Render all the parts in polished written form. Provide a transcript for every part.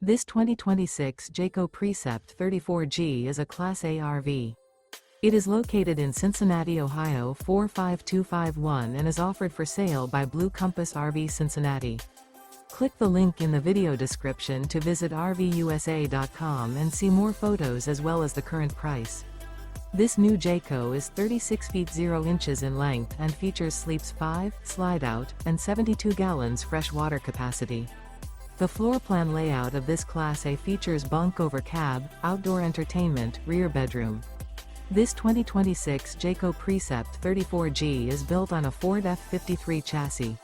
This 2026 Jayco Precept 34G is a Class A RV. It is located in Cincinnati, Ohio 45251 and is offered for sale by Blue Compass RV Cincinnati. Click the link in the video description to visit RVUSA.com and see more photos as well as the current price. This new Jayco is 36 feet 0 inches in length and features sleeps 5, Slideout, and 72 gallons fresh water capacity. The floor plan layout of this Class A features bunk over cab, outdoor entertainment, rear bedroom. This 2026 Jayco Precept 34G is built on a Ford F53 chassis.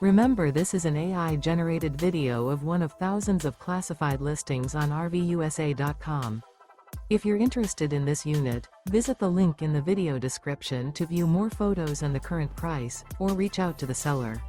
Remember, this is an AI-generated video of one of thousands of classified listings on RVUSA.com. If you're interested in this unit, visit the link in the video description to view more photos and the current price, or reach out to the seller.